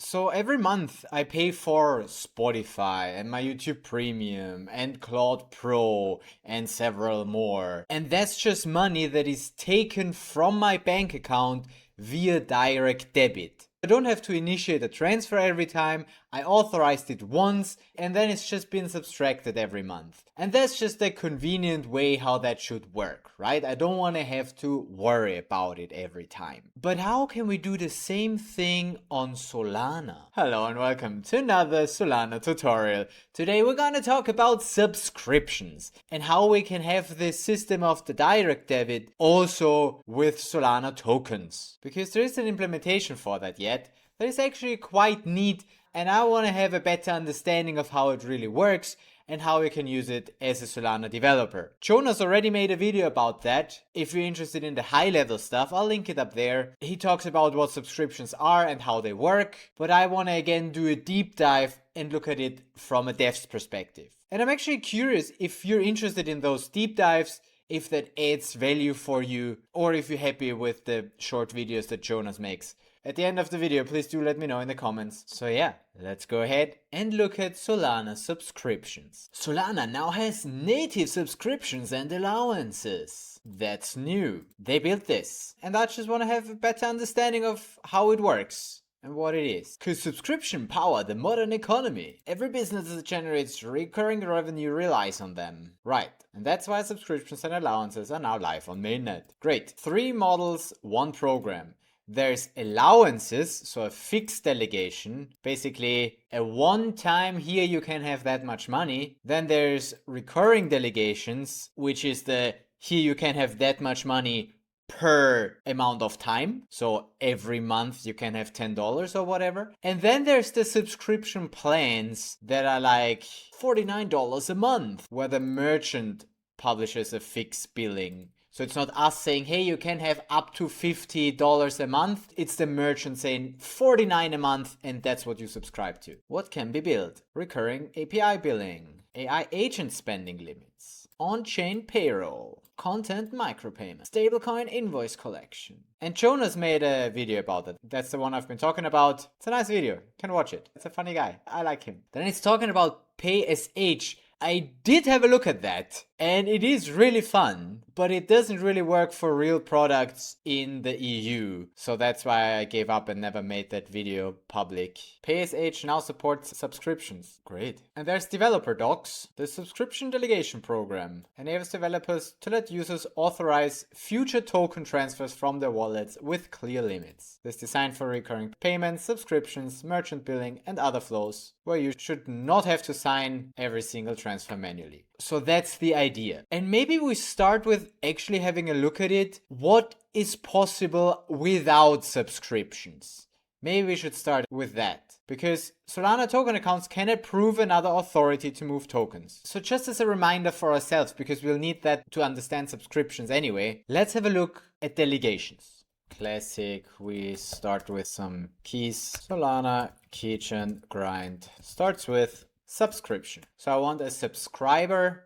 So every month I pay for Spotify and my YouTube Premium and Claude Pro and several more. And that's just money that is taken from my bank account via direct debit. I don't have to initiate a transfer every time. I authorized it once and then it's just been subtracted every month. And that's just a convenient way how that should work, right? I don't want to have to worry about it every time. But how can we do the same thing on Solana? Hello and welcome to another Solana tutorial. Today we're gonna talk about subscriptions and how we can have this system of the direct debit also with Solana tokens. Because there isn't an implementation for that yet. That is actually quite neat, and I want to have a better understanding of how it really works and how you can use it as a Solana developer. Jonas already made a video about that. If you're interested in the high level stuff, I'll link it up there. He talks about what subscriptions are and how they work, but I want to again do a deep dive and look at it from a dev's perspective. And I'm actually curious if you're interested in those deep dives, if that adds value for you, or if you're happy with the short videos that Jonas makes. At the end of the video, please do let me know in the comments. So yeah, let's go ahead and look at Solana subscriptions. Solana now has native subscriptions and allowances. That's new. They built this. And I just want to have a better understanding of how it works and what it is. Because subscription power the modern economy. Every business that generates recurring revenue relies on them. Right. And that's why subscriptions and allowances are now live on mainnet. Great. 3 models, 1 program. There's allowances, so a fixed delegation, basically a one-time here you can have that much money. Then there's recurring delegations, which is the here you can have that much money per amount of time. So every month you can have $10 or whatever. And then there's the subscription plans that are like $49 a month, where the merchant publishes a fixed billing. So it's not us saying, hey, you can have up to $50 a month. It's the merchant saying $49 a month, and that's what you subscribe to. What can be built? Recurring API billing, AI agent spending limits, on-chain payroll, content micropayment, stablecoin invoice collection. And Jonas made a video about it. That's the one I've been talking about. It's a nice video. You can watch it. It's a funny guy. I like him. Then it's talking about PaySH. I did have a look at that, and it is really fun, but it doesn't really work for real products in the EU. So that's why I gave up and never made that video public. PaySH now supports subscriptions. Great. And there's developer docs. The subscription delegation program enables developers to let users authorize future token transfers from their wallets with clear limits. It's designed for recurring payments, subscriptions, merchant billing, and other flows where you should not have to sign every single transfer manually. So that's the idea. And maybe we start with actually having a look at it. What is possible without subscriptions? Maybe we should start with that. Because Solana token accounts can approve another authority to move tokens. So just as a reminder for ourselves, because we'll need that to understand subscriptions anyway, let's have a look at delegations. Classic, we start with some keys. Solana keychain grind starts with subscription. So I want a subscriber,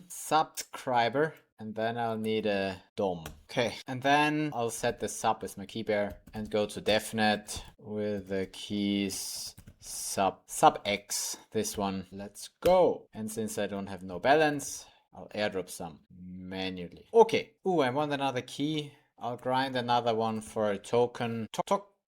subscriber, and then I'll need a DOM. Okay, and then I'll set the sub as my key pair and go to devnet with the keys sub X, this one. Let's go. And since I don't have no balance, I'll airdrop some manually. Okay. Ooh, I want another key. I'll grind another one for a token.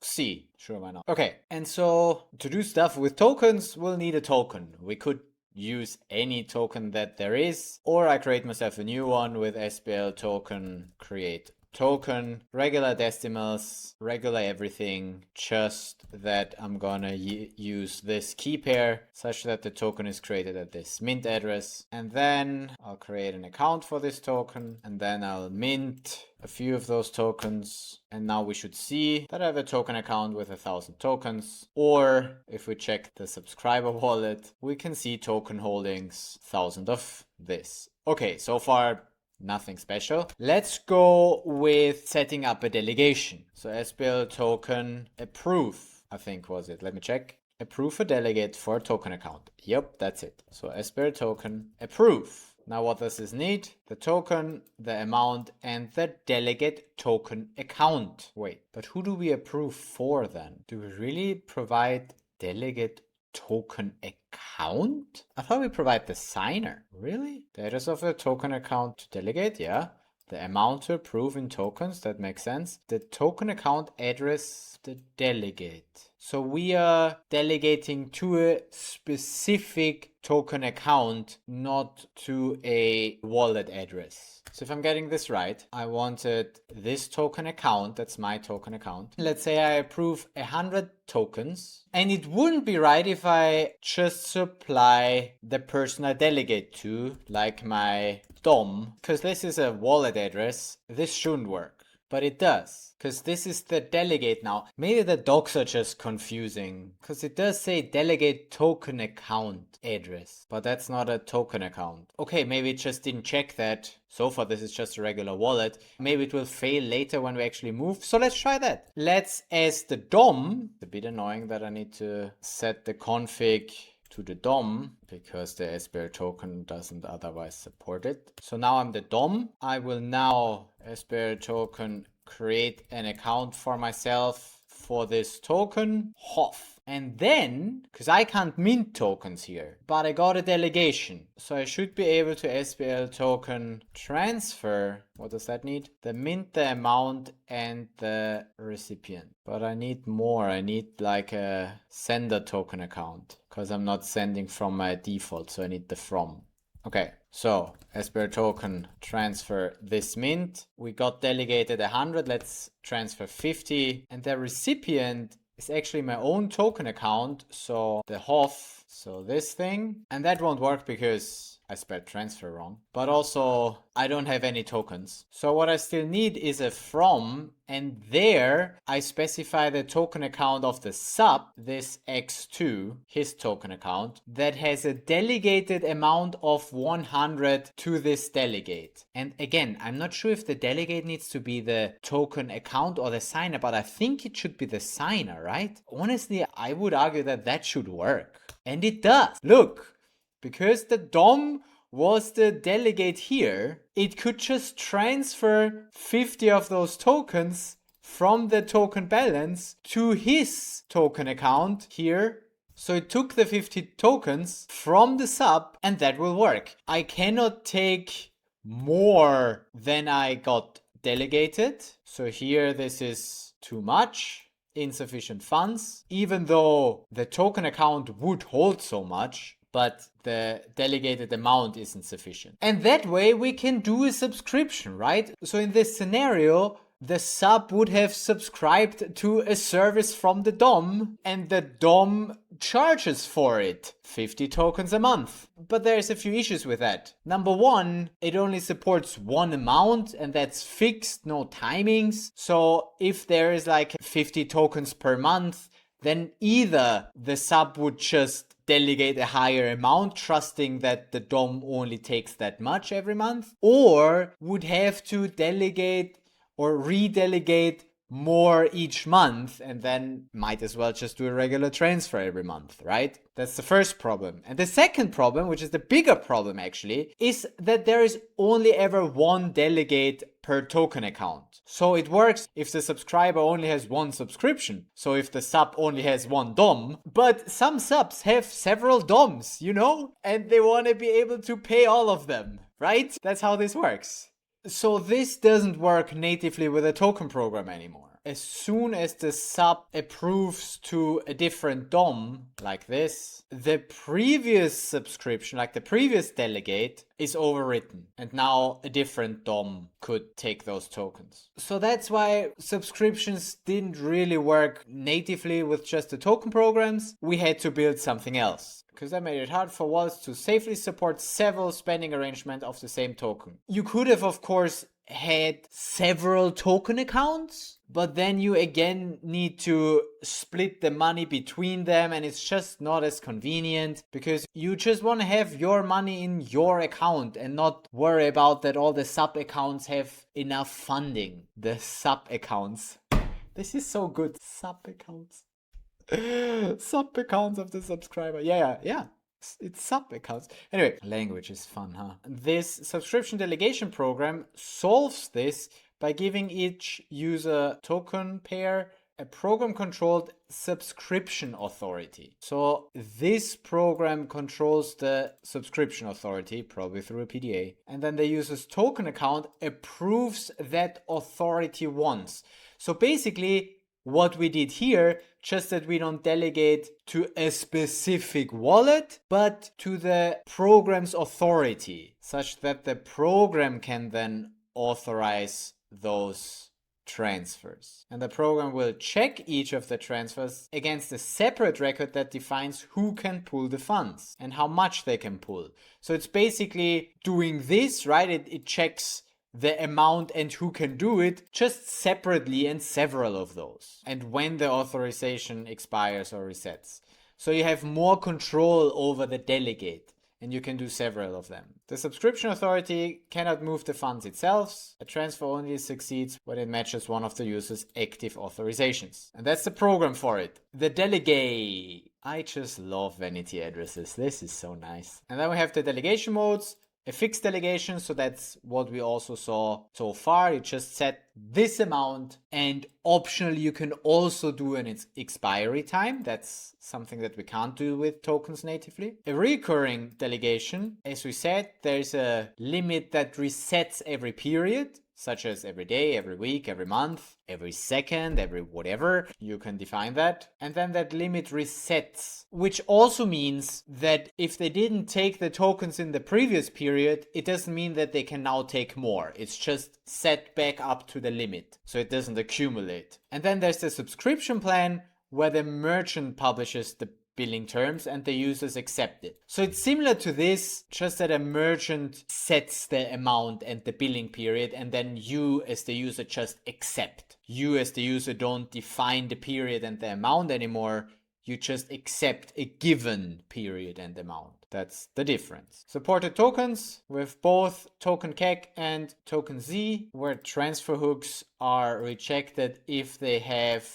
C. Sure, why not? Okay, and so to do stuff with tokens, we'll need a token. We could use any token that there is, or I create myself a new one with SBL token, create token, regular decimals, regular everything, just that I'm gonna use this key pair such that the token is created at this mint address. And then I'll create an account for this token, and then I'll mint a few of those tokens. And now we should see that I have a token account with 1,000 tokens. Or if we check the subscriber wallet, we can see token holdings, 1,000 of this. Okay, so far nothing special. Let's go with setting up a delegation. So SBL token approve, I think was it. Let me check. Approve a delegate for a token account. Yep, that's it. So SBL token approve. now what does this need? The token, the amount, and the delegate token account. Wait, but who do we approve for then? Do we really provide delegate token account? I thought we provide the signer. Really? The address of a token account to delegate, yeah. The amount to approve in tokens, that makes sense. The token account address, the delegate. So we are delegating to a specific token account, not to a wallet address. So if I'm getting this right, I wanted this token account, that's my token account. Let's say I approve 100 tokens, and it wouldn't be right if I just supply the person I delegate to, like my DOM, because this is a wallet address. This shouldn't work, but it does, because this is the delegate now. Maybe the docs are just confusing, because it does say delegate token account address, but that's not a token account. Okay, maybe it just didn't check that. So far, this is just a regular wallet. Maybe it will fail later when we actually move. So let's try that. Let's, as the DOM, it's a bit annoying that I need to set the config to the DOM because the SBR token doesn't otherwise support it. So now I'm the DOM. I will now SBR token create an account for myself for this token, HOF. And then, because I can't mint tokens here, but I got a delegation. So I should be able to SBL token transfer. What does that need? The mint, the amount, and the recipient. But I need more. I need like a sender token account because I'm not sending from my default. So I need the from. Okay, so SBR token transfer this mint. We got delegated 100. Let's transfer 50. And the recipient is actually my own token account. So the HOF, so this thing. And that won't work because I spelled transfer wrong. But also I don't have any tokens. So what I still need is a from, and there I specify the token account of the sub, this X2, his token account, that has a delegated amount of 100 to this delegate. And again, I'm not sure if the delegate needs to be the token account or the signer, but I think it should be the signer, right? Honestly, I would argue that that should work. And it does. Look, because the DOM was the delegate here, it could just transfer 50 of those tokens from the token balance to his token account here. So it took the 50 tokens from the sub, and that will work. I cannot take more than I got delegated. So here this is too much. Insufficient funds, even though the token account would hold so much, but the delegated amount isn't sufficient. And that way we can do a subscription, right? So in this scenario, the sub would have subscribed to a service from the DOM, and the DOM charges for it 50 tokens a month. But there's a few issues with that. Number one, it only supports one amount, and that's fixed, no timings. So if there is like 50 tokens per month, then either the sub would just delegate a higher amount, trusting that the DOM only takes that much every month, or would have to delegate or redelegate more each month, and then might as well just do a regular transfer every month, right? That's the first problem. And the second problem, which is the bigger problem actually, is that there is only ever one delegate per token account. So it works if the subscriber only has one subscription. So if the sub only has one DOM, but some subs have several DOMs, you know, and they want to be able to pay all of them, right? That's how this works. So this doesn't work natively with a token program anymore. As soon as the sub approves to a different DOM, like this, the previous subscription, like the previous delegate, is overwritten. And now a different DOM could take those tokens. So that's why subscriptions didn't really work natively with just the token programs. We had to build something else, because that made it hard for wallets to safely support several spending arrangements of the same token. You could have, of course, had several token accounts, but then you again need to split the money between them, and it's just not as convenient, because you just want to have your money in your account and not worry about that all the sub accounts have enough funding. The sub accounts. This is so good. Sub accounts. Sub accounts of the subscriber. Yeah. It's sub accounts. Anyway, language is fun, huh? This subscription delegation program solves this by giving each user token pair a program-controlled subscription authority. So this program controls the subscription authority, probably through a PDA, and then the user's token account approves that authority once. So basically, what we did here, just that we don't delegate to a specific wallet, but to the program's authority, such that the program can then authorize those transfers. And the program will check each of the transfers against a separate record that defines who can pull the funds and how much they can pull. So it's basically doing this, right? It checks the amount and who can do it just separately and several of those. And when the authorization expires or resets. So you have more control over the delegate. And you can do several of them. The subscription authority cannot move the funds itself. A transfer only succeeds when it matches one of the user's active authorizations. And that's the program for it. The delegate. I just love vanity addresses. This is so nice. And then we have the delegation modes. A fixed delegation, so that's what we also saw so far. You just set this amount, and optionally you can also do an expiry time. That's something that we can't do with tokens natively. A recurring delegation, as we said, there's a limit that resets every period, such as every day, every week, every month, every second, every whatever. You can define that. And then that limit resets, which also means that if they didn't take the tokens in the previous period, it doesn't mean that they can now take more. It's just set back up to the limit, so it doesn't accumulate. And then there's the subscription plan, where the merchant publishes the billing terms and the users accept it. So it's similar to this, just that a merchant sets the amount and the billing period, and then you as the user just accept. You as the user don't define the period and the amount anymore. You just accept a given period and amount. That's the difference. Supported tokens with both token CAC and token Z, where transfer hooks are rejected if they have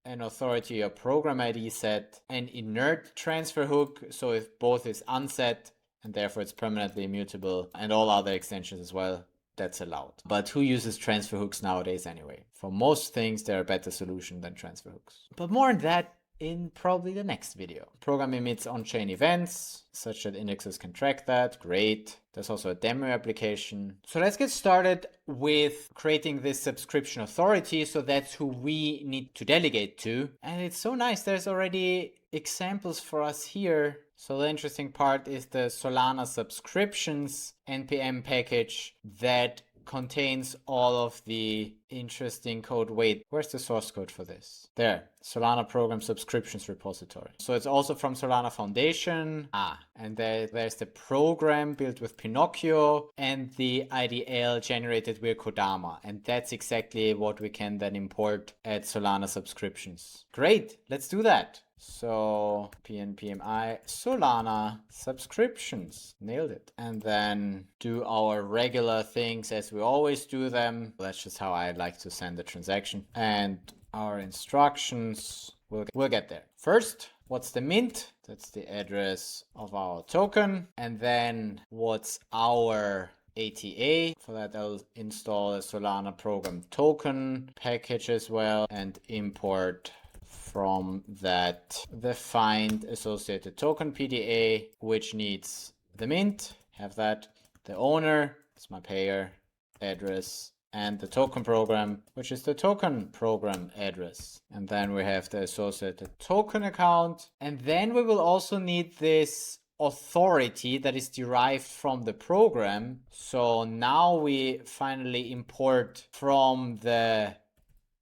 an authority or program ID set, an inert transfer hook, so if both is unset and therefore it's permanently immutable, and all other extensions as well, that's allowed. But who uses transfer hooks nowadays anyway? For most things, they're a better solution than transfer hooks. But more on that in probably the next video. Program emits on-chain events such that indexes can track that. Great. There's also a demo application. So let's get started with creating this subscription authority. So that's who we need to delegate to. And it's so nice. There's already examples for us here. So the interesting part is the Solana subscriptions NPM package that contains all of the interesting code. Wait, where's the source code for this? There, Solana program subscriptions repository. So it's also from Solana Foundation. And there's the program built with Pinocchio and the IDL generated with Kodama. And that's exactly what we can then import at Solana subscriptions. Great, let's do that. So pnpmi Solana subscriptions, nailed it. And then do our regular things as we always do them. That's just how I like to send a transaction. And our instructions, we'll get there. First, what's the mint? That's the address of our token. And then what's our ATA? For that, I'll install a Solana program token package as well and import from that the find associated token PDA, which needs the mint, have that, the owner, it's my payer address, and the token program, which is the token program address. And then we have the associated token account. And then we will also need this authority that is derived from the program. So now we finally import from the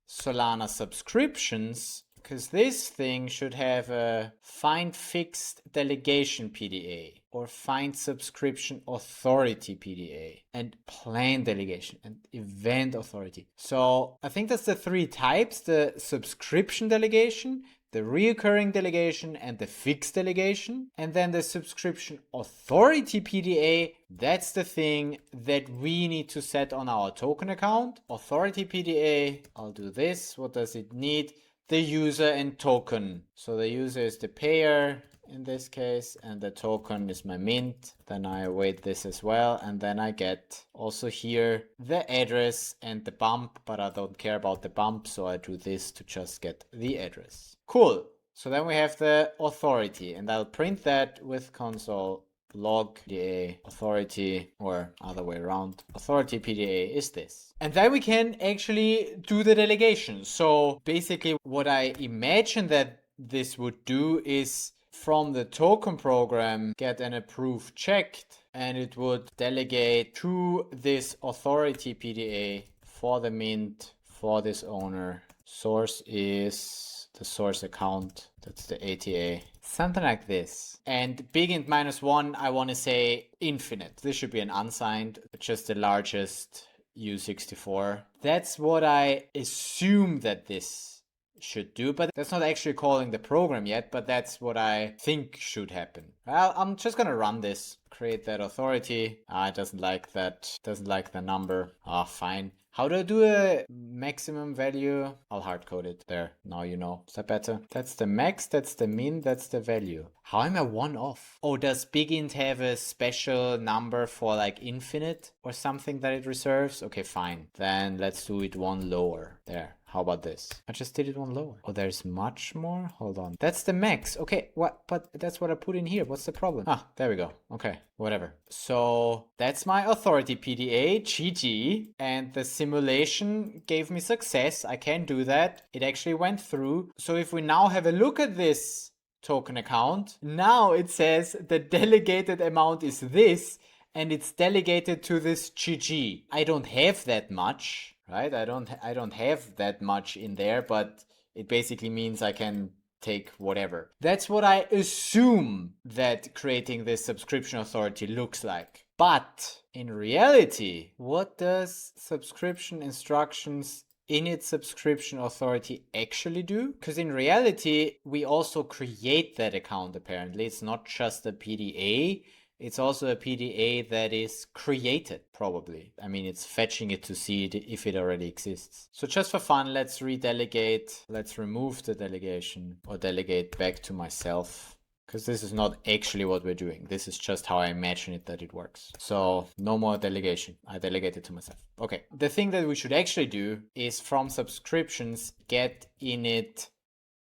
Solana subscriptions, because this thing should have a find fixed delegation PDA or find subscription authority PDA and plan delegation and event authority. So I think that's the three types: the subscription delegation, the recurring delegation, and the fixed delegation. And then the subscription authority PDA, that's the thing that we need to set on our token account. Authority PDA, I'll do this. What does it need? the user and token. So the user is the payer in this case, and the token is my mint. Then I await this as well, and then I get also here the address and the bump, but I don't care about the bump, so I do this to just get the address. Cool. So then we have the authority, and I'll print that with console log PDA authority, or other way around. Authority PDA is this. And then we can actually do the delegation. So basically what I imagine that this would do is from the token program get an approve checked, and it would delegate to this authority PDA for the mint for this owner. Source is the source account. That's the ATA. Something like this. And big int -1, I want to say infinite. This should be an unsigned, just the largest U64. That's what I assume that this should do, but that's not actually calling the program yet, but that's what I think should happen. Well, I'm just gonna run this, create that authority. It doesn't like that, doesn't like the number. Fine. How do I do a maximum value? I'll hard code it there. Now you know. Is that better? That's the max, that's the min, that's the value. How am I one off? Oh, does bigint have a special number for like infinite or something that it reserves? Okay, fine. Then let's do it one lower. There. How about this? I just did it one lower. Oh, there's much more? Hold on. That's the max. Okay, what? But that's what I put in here. What's the problem? There we go. Okay, whatever. So that's my authority PDA, GG. And the simulation gave me success. I can do that. It actually went through. So if we now have a look at this token account, now it says the delegated amount is this, and it's delegated to this GG. I don't have that much. Right? I don't have that much in there, but it basically means I can take whatever. That's what I assume that creating this subscription authority looks like. But in reality, what does subscription instructions init subscription authority actually do? Because in reality, we also create that account apparently. It's not just a PDA. It's also a PDA that is created, probably. I mean, it's fetching it to see if it already exists. So just for fun, let's redelegate. Let's remove the delegation or delegate back to myself, because this is not actually what we're doing. This is just how I imagine it that it works. So no more delegation. I delegate it to myself. Okay. The thing that we should actually do is from subscriptions, get init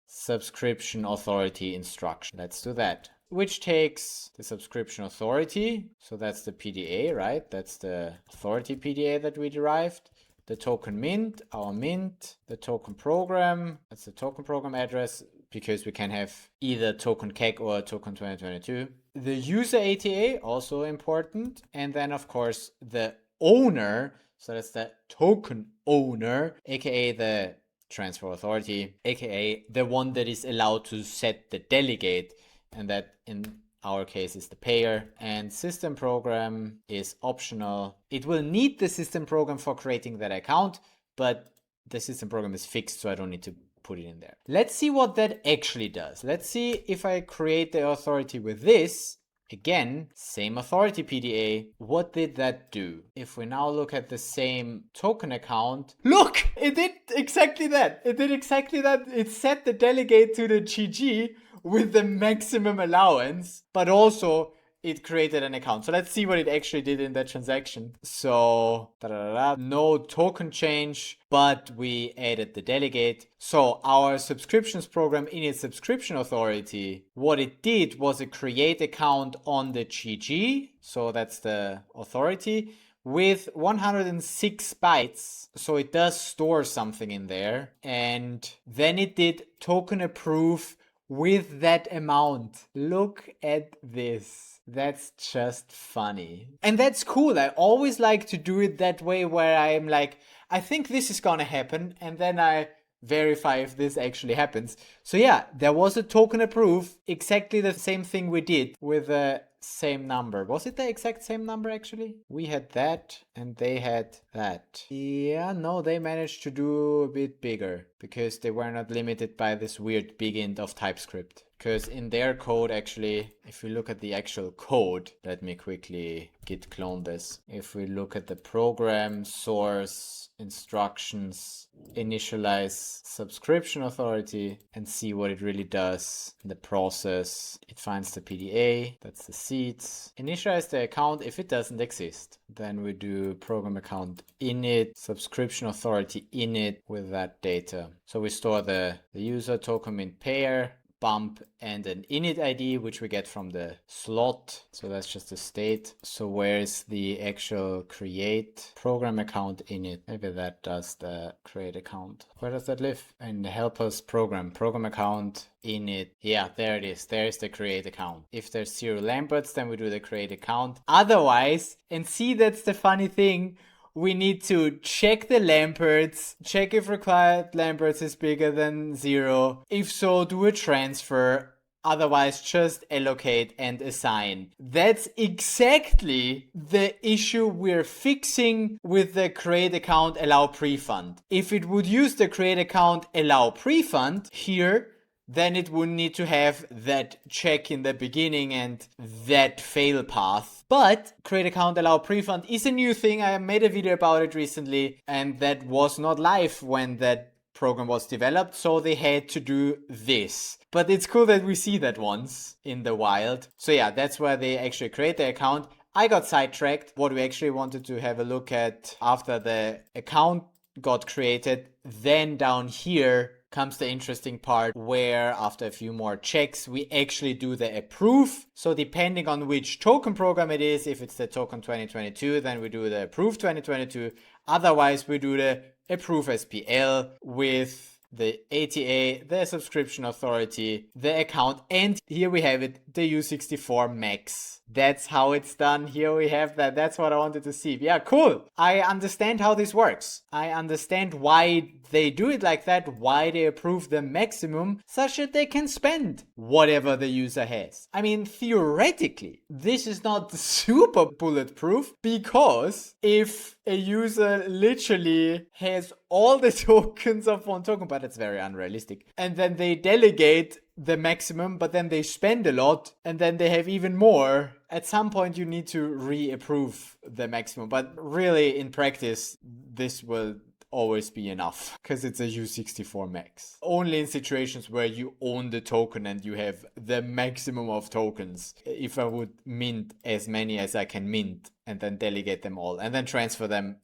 subscription authority instruction. Let's do that. Which takes the subscription authority. So that's the PDA, right? That's the authority PDA that we derived. The token mint, our mint, the token program. That's the token program address, because we can have either token keg or token 2022. The user ATA, also important. And then of course the owner. So that's the token owner, aka the transfer authority, aka the one that is allowed to set the delegate, and that in our case is the payer. And system program is optional. It will need the system program for creating that account, but the system program is fixed, so I don't need to put it in there. Let's see what that actually does. Let's see if I create the authority with this. Again, same authority PDA. What did that do? If we now look at the same token account, look, it did exactly that. It did exactly that. It set the delegate to the GG with the maximum allowance, but also it created an account. So let's see what it actually did in that transaction. So no token change, but we added the delegate. So our subscriptions program in its subscription authority, what it did was it create account on the GG. So that's the authority with 106 bytes. So it does store something in there. And then it did token approve with that amount. Look at this. That's just funny. And that's cool. I always like to do it that way, where I'm like, I think this is gonna happen, and then I verify if this actually happens. So yeah, there was a token approve, exactly the same thing we did with the same number. Was it the exact same number actually? We had that and they had that. Yeah, no, they managed to do a bit bigger because they were not limited by this weird big int of TypeScript. because in their code, actually, if we look at the actual code, let me quickly git clone this. If we look at the program source instructions, initialize subscription authority and see what it really does in the process. It finds the PDA, that's the seeds. Initialize the account if it doesn't exist. Then we do program account init, subscription authority init with that data. So we store the user token mint pair, bump, and an init ID, which we get from the slot. So that's just a state. So where's the actual create program account init? Maybe that does the create account. Where does that live? In the help us program account init. Yeah, there it is. There's the create account. If there's 0 Lamberts, then we do the create account. Otherwise, and see, that's the funny thing, we need to check the Lamberts, check if required Lamberts is bigger than 0. If so, do a transfer. Otherwise, just allocate and assign. That's exactly the issue we're fixing with the create account allow prefund. If it would use the create account allow prefund here, then it would need to have that check in the beginning and that fail path. But create account allow prefund is a new thing. I made a video about it recently, and that was not live when that program was developed, so they had to do this. But it's cool that we see that once in the wild. So yeah, that's where they actually create the account. I got sidetracked. What we actually wanted to have a look at after the account got created, then down here comes the interesting part where after a few more checks we actually do the approve. So depending on which token program it is, if it's the token 2022, then we do the approve 2022. Otherwise we do the approve SPL with the ATA, the subscription authority, the account, and here we have it, the U64 max. That's how it's done. Here we have that. That's what I wanted to see. Yeah, cool. I understand how this works. I understand why they do it like that, why they approve the maximum, such that they can spend whatever the user has. I mean, theoretically, this is not super bulletproof, because if a user literally has all the tokens of one token, but it's very unrealistic, and then they delegate the maximum, but then they spend a lot, and then they have even more, at some point you need to reapprove the maximum. But really, in practice, this will always be enough, because it's a U64 max. Only in situations where you own the token and you have the maximum of tokens. If I would mint as many as I can mint and then delegate them all and then transfer them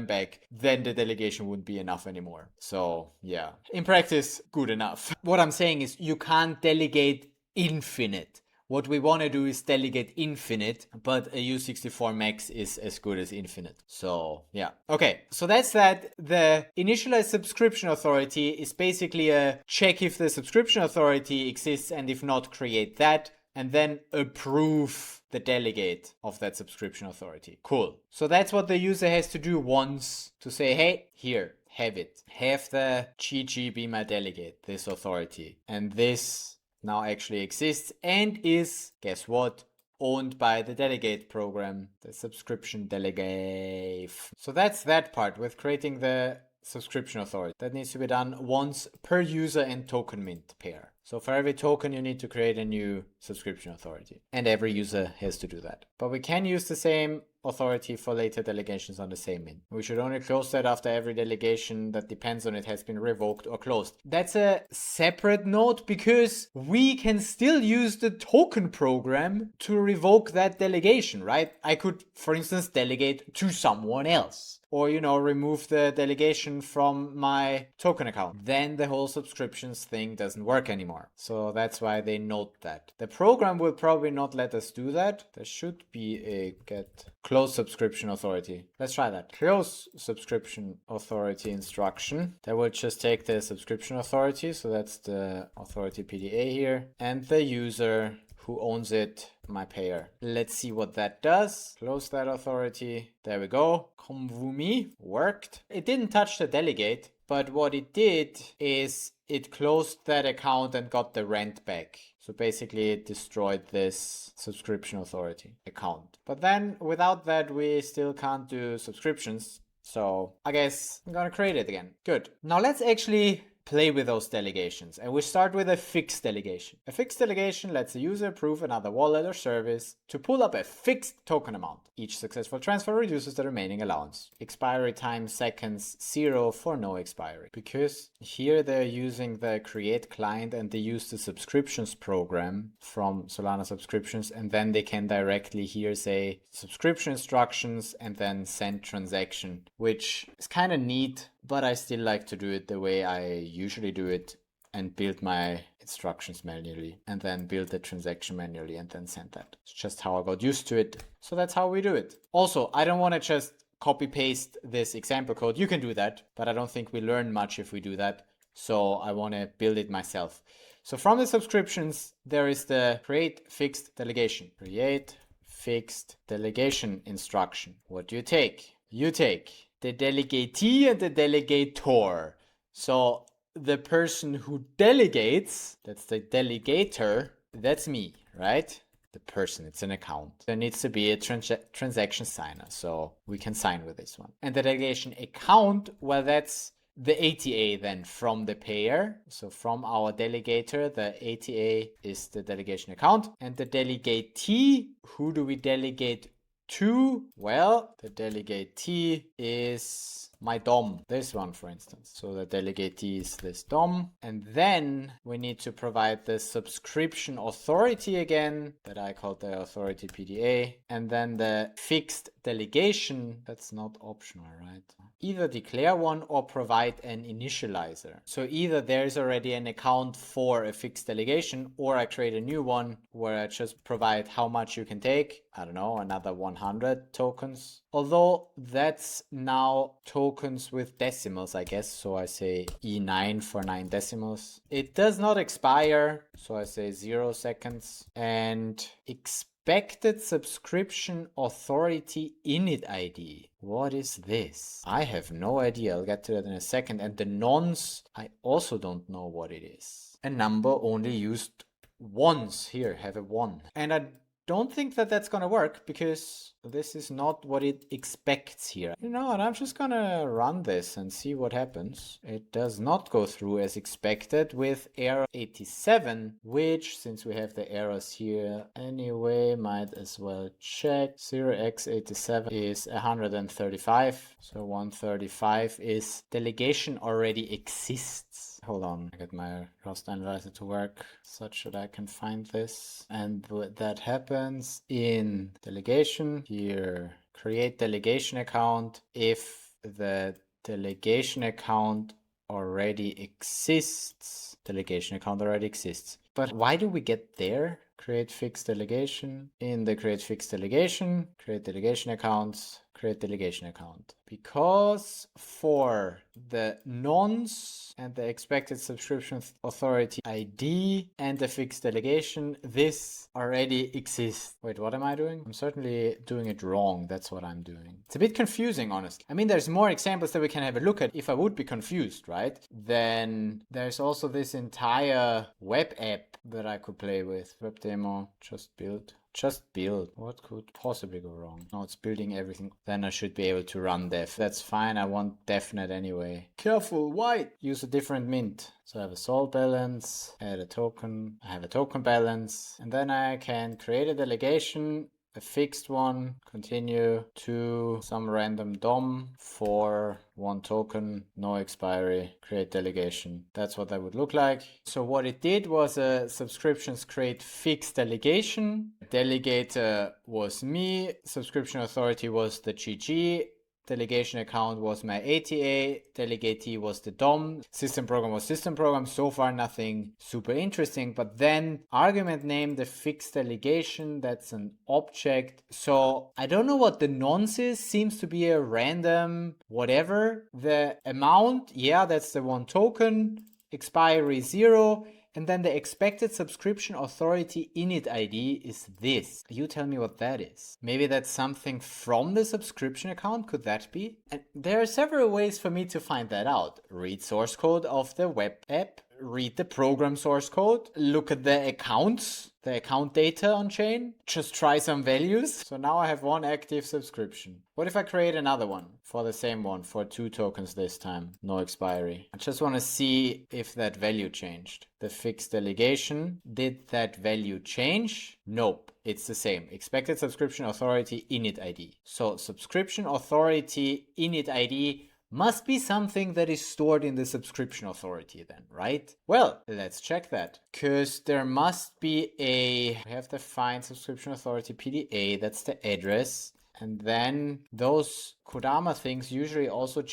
back, then the delegation wouldn't be enough anymore. So yeah, in practice, good enough. What I'm saying is you can't delegate infinite. What we want to do is delegate infinite, but a U64 max is as good as infinite. So yeah. Okay, so that's that. The initialize subscription authority is basically a check if the subscription authority exists, and if not, create that, and then approve the delegate of that subscription authority. Cool. So that's what the user has to do once, to say, hey, here, have it. Have the GG be my delegate, this authority. And this now actually exists and is, guess what, owned by the delegate program, the subscription delegate. So that's that part with creating the subscription authority. That needs to be done once per user and token mint pair. So for every token, you need to create a new subscription authority, and every user has to do that. But we can use the same authority for later delegations on the same mint. We should only close that after every delegation that depends on it has been revoked or closed. That's a separate note, because we can still use the token program to revoke that delegation, right? I could, for instance, delegate to someone else, or, remove the delegation from my token account. Then the whole subscriptions thing doesn't work anymore. So that's why they note that. The program will probably not let us do that. There should be a get close subscription authority. Let's try that. Close subscription authority instruction. That will just take the subscription authority. So that's the authority PDA here, and the user who owns it, my payer. Let's see what that does. Close that authority. There we go. Convumi worked. It didn't touch the delegate, but what it did is it closed that account and got the rent back. So basically it destroyed this subscription authority account. But then without that, we still can't do subscriptions. So I guess I'm gonna create it again. Good. Now let's actually play with those delegations. And we start with a fixed delegation. A fixed delegation lets a user approve another wallet or service to pull up a fixed token amount. Each successful transfer reduces the remaining allowance. Expiry time seconds 0 for no expiry. Because here they're using the create client and they use the subscriptions program from Solana subscriptions, and then they can directly here say subscription instructions and then send transaction, which is kind of neat, but I still like to do it the way I usually do it and build my instructions manually and then build the transaction manually and then send that. It's just how I got used to it. So that's how we do it. Also, I don't want to just copy paste this example code. You can do that, but I don't think we learn much if we do that. So I want to build it myself. So from the subscriptions, there is the create fixed delegation. Create fixed delegation instruction. What do you take? You take the delegatee and the delegator. So the person who delegates, that's the delegator, that's me, right? The person, it's an account. There needs to be a transaction signer, so we can sign with this one. And the delegation account, well, that's the ATA then from the payer. So from our delegator, the ATA is the delegation account. And the delegatee, who do we delegate to? Well, the delegatee is my DOM, this one for instance. So the delegatee is this DOM. And then we need to provide the subscription authority again, that I called the authority PDA. And then the fixed delegation, that's not optional, right? Either declare one or provide an initializer. So either there's already an account for a fixed delegation, or I create a new one where I just provide how much you can take. I don't know, another 100 tokens. Although that's now tokens with decimals, I guess. So I say E9 for 9 decimals. It does not expire. So I say 0 seconds. And expected subscription authority init ID. What is this? I have no idea. I'll get to that in a second. And the nonce, I also don't know what it is. A number only used once. Here, have a 1. And I don't think that that's gonna work because this is not what it expects here. You know what, I'm just gonna run this and see what happens. It does not go through as expected with error 87, which, since we have the errors here anyway, might as well check. 0x87 is 135, so 135 is delegation already exists. Hold on, I get my roster analyzer to work such that I can find this. And that happens in delegation. Here, create delegation account. If the delegation account already exists, delegation account already exists. But why do we get there? Create fixed delegation. In the create fixed delegation, create delegation accounts, create delegation account. Because for the nonce and the expected subscription authority ID and the fixed delegation, this already exists. Wait, what am I doing? I'm certainly doing it wrong. That's what I'm doing. It's a bit confusing, honestly. I mean, there's more examples that we can have a look at. If I would be confused, right? Then there's also this entire web app that I could play with. Web demo, just build. Just build. What could possibly go wrong? No, it's building everything. Then I should be able to run def. That's fine. I want defnet anyway. Careful, white. Use a different mint. So I have a sol balance, add a token. I have a token balance. And then I can create a delegation, a fixed one, continue to some random DOM for 1 token, no expiry, create delegation. That's what that would look like. So what it did was a subscriptions create fixed delegation. Delegator was me, subscription authority was the GG, delegation account was my ATA, delegatee was the DOM, system program was system program. So far nothing super interesting, but then argument name, the fixed delegation, that's an object. So I don't know what the nonce is, seems to be a random whatever. The amount, yeah, that's the 1 token, expiry 0. And then the expected subscription authority init ID is this. You tell me what that is. Maybe that's something from the subscription account, could that be? And there are several ways for me to find that out. Read source code of the web app, read the program source code, look at the accounts, the account data on chain, just try some values. So now I have one active subscription. What if I create another one for the same one for 2 tokens this time? No expiry. I just want to see if that value changed. The fixed delegation, did that value change? Nope, it's the same. Expected subscription authority init ID. So subscription authority init ID must be something that is stored in the subscription authority then, right? Well, let's check that. Because there must be we have the find subscription authority PDA, that's the address. And then those Kodama things usually also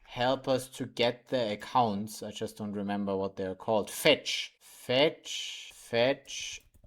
help us to get the accounts. I just don't remember what they're called. Fetch,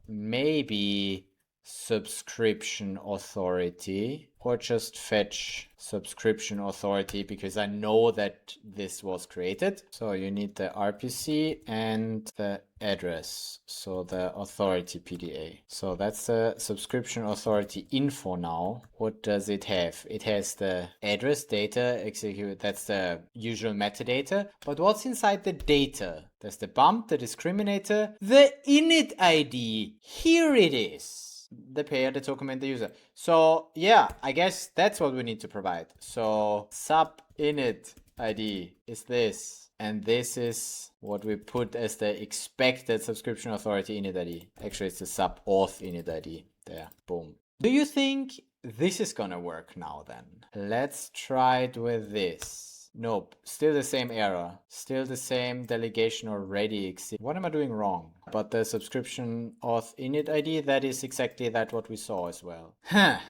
maybe subscription authority, or just fetch subscription authority, because I know that this was created. So you need the RPC and the address, so the authority PDA. So that's the subscription authority info now. What does it have? It has the address, data, execute, that's the usual metadata. But what's inside the data? There's the bump, the discriminator, the init ID. Here it is. The payer, the token, and the user. So yeah, I guess that's what we need to provide. So sub init ID is this, and this is what we put as the expected subscription authority init ID. Actually, it's the sub auth init ID. There, boom. Do you think this is gonna work now then? Let's try it with this. Nope, still the same error. Still the same delegation already exists. What am I doing wrong? But the subscription auth init ID, that is exactly what we saw as well.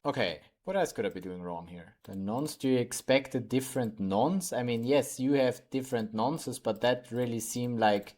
Okay, what else could I be doing wrong here? The nonce, do you expect a different nonce? I mean, yes, you have different nonces, but that really seemed like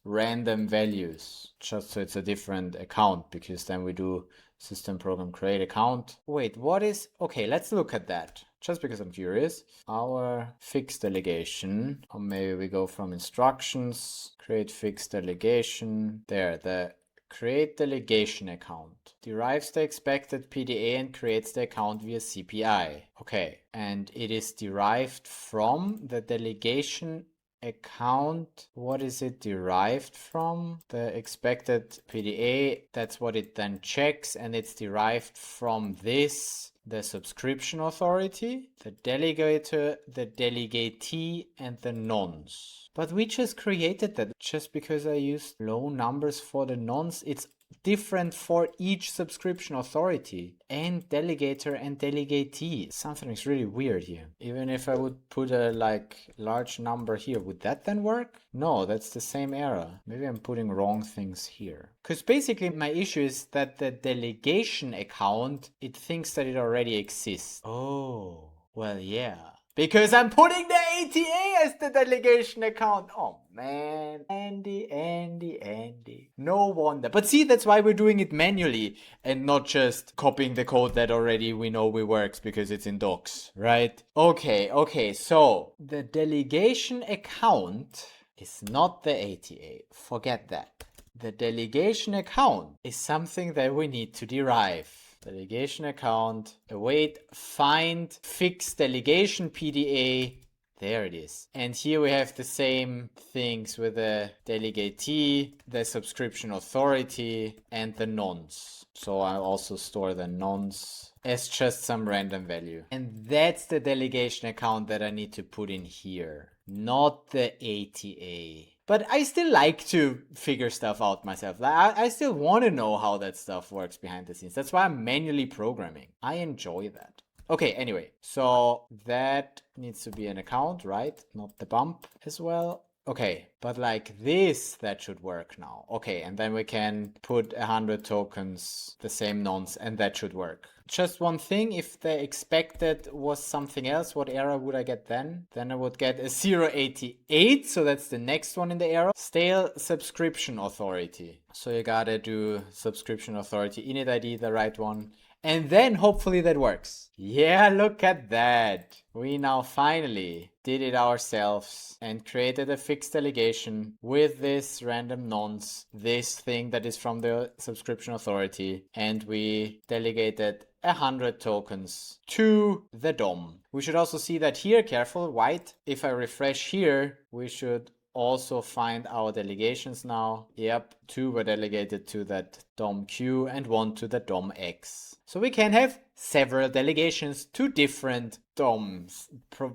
random values. Just so it's a different account, because then we do system program create account. Wait, what is... Okay, let's look at that. Just because I'm curious. Our fixed delegation, or maybe we go from instructions, create fixed delegation. There, the create delegation account derives the expected PDA and creates the account via CPI. Okay, and it is derived from the delegation account. What is it derived from? The expected PDA, that's what it then checks, and it's derived from this, the subscription authority, the delegator, the delegatee, and the nonce. But we just created that. Just because I used low numbers for the nonce, it's different for each subscription authority and delegator and delegatee. Something is really weird here. Even if I would put a large number here, would that then work? No, that's the same error. Maybe I'm putting wrong things here. Because basically my issue is that the delegation account, it thinks that it already exists. Oh, well, yeah. Because I'm putting the ATA as the delegation account. Oh man. Andy. No wonder. But see, that's why we're doing it manually and not just copying the code that already we know works because it's in docs, right? Okay. So the delegation account is not the ATA. Forget that. The delegation account is something that we need to derive. Delegation account, await, find, fix delegation PDA. There it is. And here we have the same things with the delegatee, the subscription authority, and the nonce. So I'll also store the nonce as just some random value. And that's the delegation account that I need to put in here, not the ATA. But I still like to figure stuff out myself. I still want to know how that stuff works behind the scenes. That's why I'm manually programming. I enjoy that. Okay, anyway, so that needs to be an account, right? Not the bump as well. Okay, but like this, that should work now. Okay, and then we can put 100 tokens, the same nonce, and that should work. Just one thing, if the expected was something else, what error would I get then? Then I would get a 088, so that's the next one in the error. Stale subscription authority. So you gotta do subscription authority init ID, the right one. And then hopefully that works. Yeah, look at that. We now finally did it ourselves and created a fixed delegation with this random nonce, this thing that is from the subscription authority, and we delegated 100 tokens to the DOM. We should also see that here, careful, white. If I refresh here, we should also find our delegations now. Yep, 2 were delegated to that DOM Q and 1 to the DOM X. So we can have several delegations to different DOMs,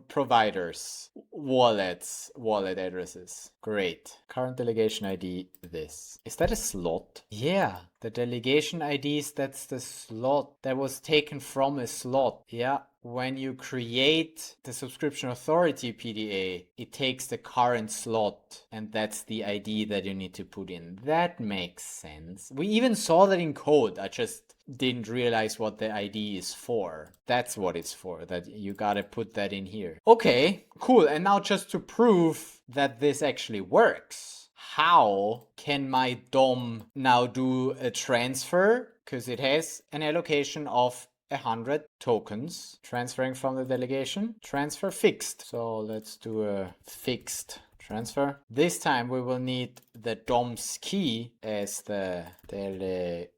providers, wallets, wallet addresses. Great. Current delegation ID, this. Is that a slot? Yeah, the delegation IDs, that's the slot that was taken from a slot. Yeah. When you create the subscription authority PDA, it takes the current slot, and that's the ID that you need to put in. That makes sense. We even saw that in code. I just didn't realize what the ID is for. That's what it's for, that you gotta put that in here. Okay, cool. And now just to prove that this actually works, how can my DOM now do a transfer? Because it has an allocation of 100 tokens transferring from the delegation. Transfer fixed. So let's do a fixed transfer. This time we will need the DOM's key as the delegate,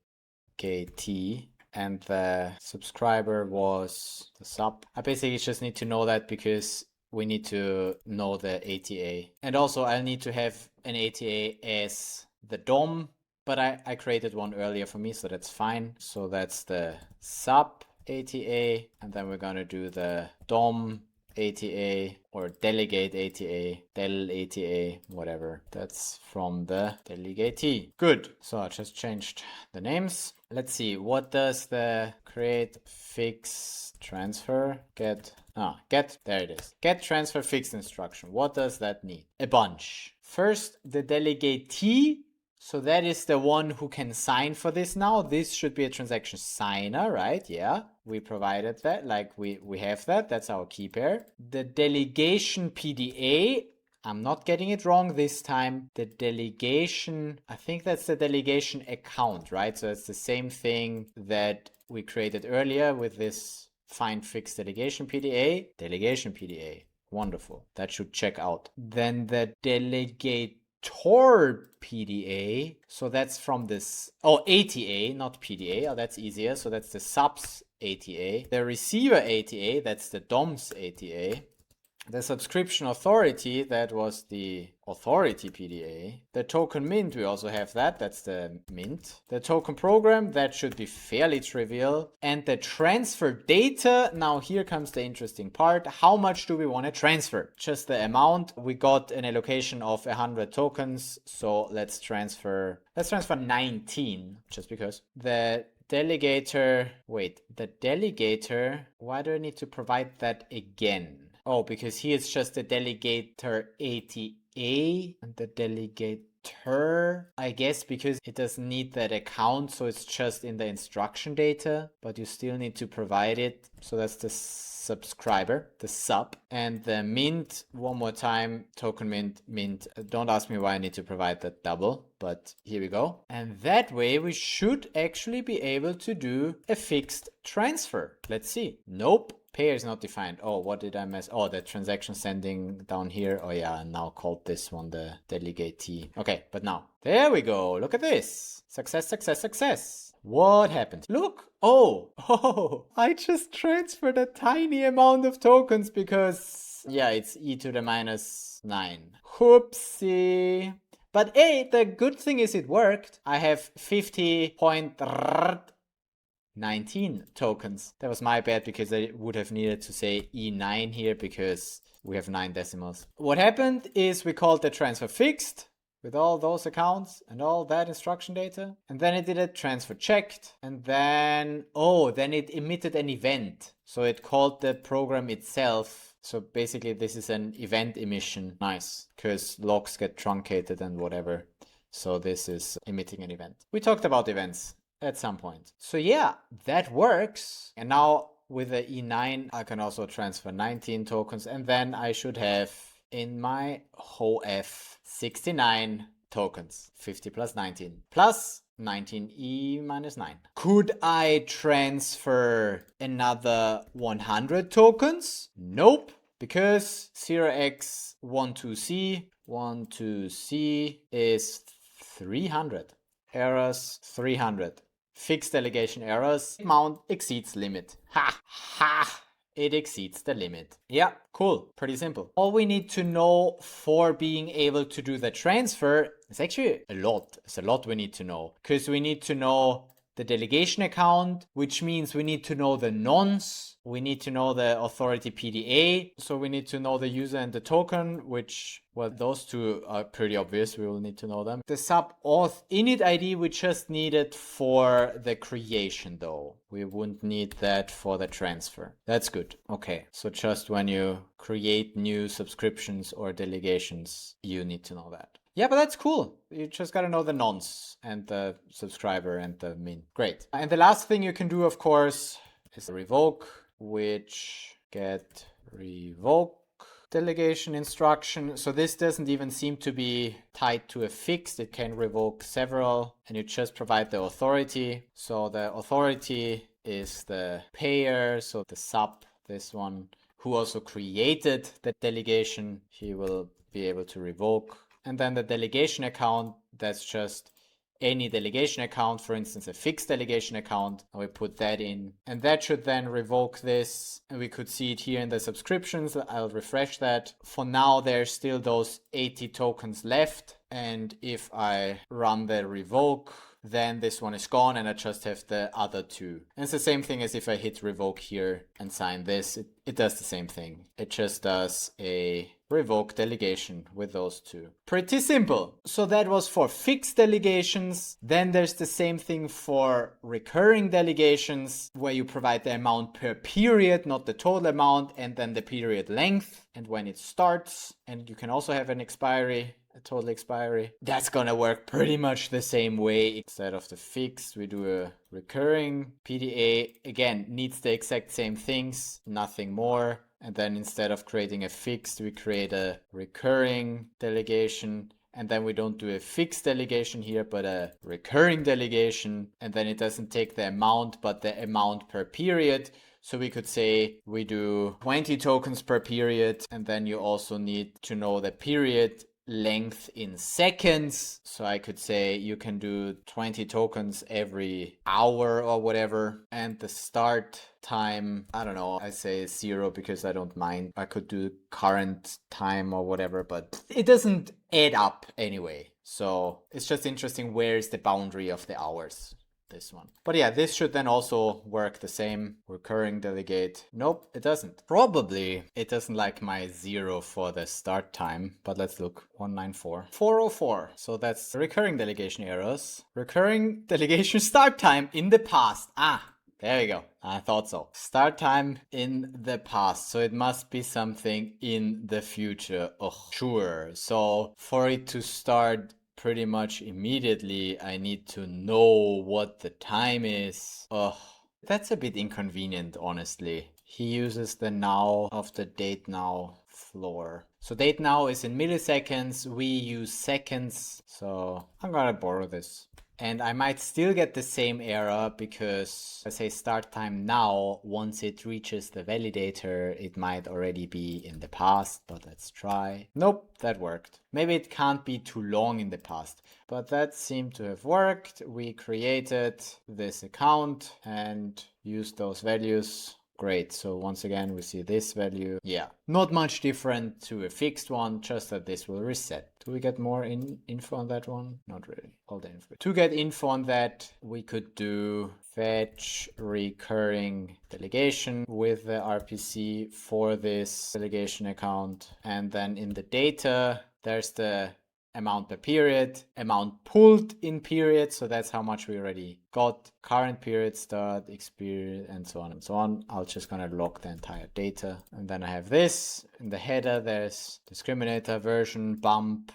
and the subscriber was the sub. I basically just need to know that because we need to know the ATA. And also I'll need to have an ATA as the DOM, but I created one earlier for me, so that's fine. So that's the sub ATA, and then we're gonna do the DOM ATA or delegate ATA, del ATA, whatever. That's from the delegatee. Good. So I just changed the names. Let's see, what does the create fix transfer get? There it is. Get transfer fixed instruction. What does that need? A bunch. First, the delegatee. So that is the one who can sign for this now. This should be a transaction signer, right? Yeah, we provided that, like we have that. That's our key pair. The delegation PDA, I'm not getting it wrong this time. The delegation, I think that's the delegation account, right? So it's the same thing that we created earlier with this find fixed delegation PDA. Delegation PDA, wonderful. That should check out. Then the delegate PDA, so that's from this, ATA, not PDA, that's easier, so that's the subs ATA. The receiver ATA, that's the DOM's ATA. The subscription authority, that was the authority PDA. The token mint, we also have that. That's the mint. The token program, that should be fairly trivial. And the transfer data, now here comes the interesting part. How much do we want to transfer? Just the amount. We got an allocation of 100 tokens. So let's transfer 19, just because. The delegator, why do I need to provide that again? Oh, because here it's just the delegator ATA and the delegator, I guess, because it doesn't need that account, so it's just in the instruction data, but you still need to provide it. So that's the subscriber, the sub, and the mint, one more time, token mint. Don't ask me why I need to provide that double, but here we go. And that way we should actually be able to do a fixed transfer. Let's see. Nope. Pair is not defined. Oh, what did I mess? Oh, the transaction sending down here. Oh yeah, I now called this one the delegatee. Okay, but now, there we go. Look at this. Success, success, success. What happened? Look. Oh, I just transferred a tiny amount of tokens because, yeah, it's e to the minus 9. Whoopsie. But hey, the good thing is it worked. I have 50.19 tokens. That was my bad because I would have needed to say E9 here because we have 9 decimals. What happened is we called the transfer fixed with all those accounts and all that instruction data. And then it did a transfer checked. And then, then it emitted an event. So it called the program itself. So basically this is an event emission. Nice, because logs get truncated and whatever. So this is emitting an event. We talked about events at some point. So yeah, that works. And now with the E9, I can also transfer 19 tokens. And then I should have in my HOF 69 tokens. 50 plus 19 plus 19e minus 9. Could I transfer another 100 tokens? Nope, because 0x12c, 12c is 300. Errors 300. Fixed delegation errors. Amount exceeds limit. Ha! it exceeds the limit. Yeah, cool. Pretty simple. All we need to know for being able to do the transfer is actually a lot. It's a lot we need to know, because we need to know the delegation account, which means we need to know the nonce. We need to know the authority PDA. So we need to know the user and the token, which, well, those two are pretty obvious. We will need to know them. The sub auth init ID, we just need it for the creation though. We wouldn't need that for the transfer. That's good. Okay. So just when you create new subscriptions or delegations, you need to know that. Yeah, but that's cool. You just gotta know the nonce and the subscriber and the min. Great. And the last thing you can do, of course, is revoke, which get revoke delegation instruction. So this doesn't even seem to be tied to a fixed. It can revoke several, and you just provide the authority. So the authority is the payer, so the sub, this one, who also created the delegation. He will be able to revoke. And then the delegation account, that's just any delegation account, for instance, a fixed delegation account, and we put that in. And that should then revoke this. And we could see it here in the subscriptions. I'll refresh that. For now, there's still those 80 tokens left. And if I run the revoke, then this one is gone and I just have the other two. And it's the same thing as if I hit revoke here and sign this. It does the same thing. It just does a revoke delegation with those two. Pretty simple. So that was for fixed delegations. Then there's the same thing for recurring delegations, where you provide the amount per period, not the total amount, and then the period length and when it starts. And you can also have an expiry, a total expiry. That's gonna work pretty much the same way. Instead of the fixed, we do a recurring. PDA, again, needs the exact same things, nothing more. And then instead of creating a fixed, we create a recurring delegation. And then we don't do a fixed delegation here, but a recurring delegation. And then it doesn't take the amount, but the amount per period. So we could say we do 20 tokens per period. And then you also need to know the period length in seconds. So I could say you can do 20 tokens every hour or whatever. And the start time, I don't know, I say 0 because I don't mind. I could do current time or whatever, but it doesn't add up anyway. So it's just interesting, where is the boundary of the hours? This one. But yeah, this should then also work the same. Recurring delegate. Nope, it doesn't. Probably it doesn't like my 0 for the start time, but let's look. 194. 404. So that's recurring delegation errors. Recurring delegation start time in the past. There we go. I thought so. Start time in the past. So it must be something in the future. Oh, sure. So for it to start pretty much immediately, I need to know what the time is. Oh, that's a bit inconvenient, honestly. He uses the now of the date now floor. So date now is in milliseconds. We use seconds. So I'm gonna borrow this. And I might still get the same error because I say start time now. Once it reaches the validator, it might already be in the past, but let's try. Nope, that worked. Maybe it can't be too long in the past, but that seemed to have worked. We created this account and used those values. Great. So once again, we see this value. Yeah, not much different to a fixed one, just that this will reset. Do we get more info on that one? Not really. All the info. To get info on that, we could do fetch recurring delegation with the RPC for this delegation account. And then in the data, there's the amount per period, amount pulled in period, so that's how much we already got, current period, start, experience, and so on and so on. I'll just gonna log the entire data. And then I have this. In the header, there's discriminator, version, bump,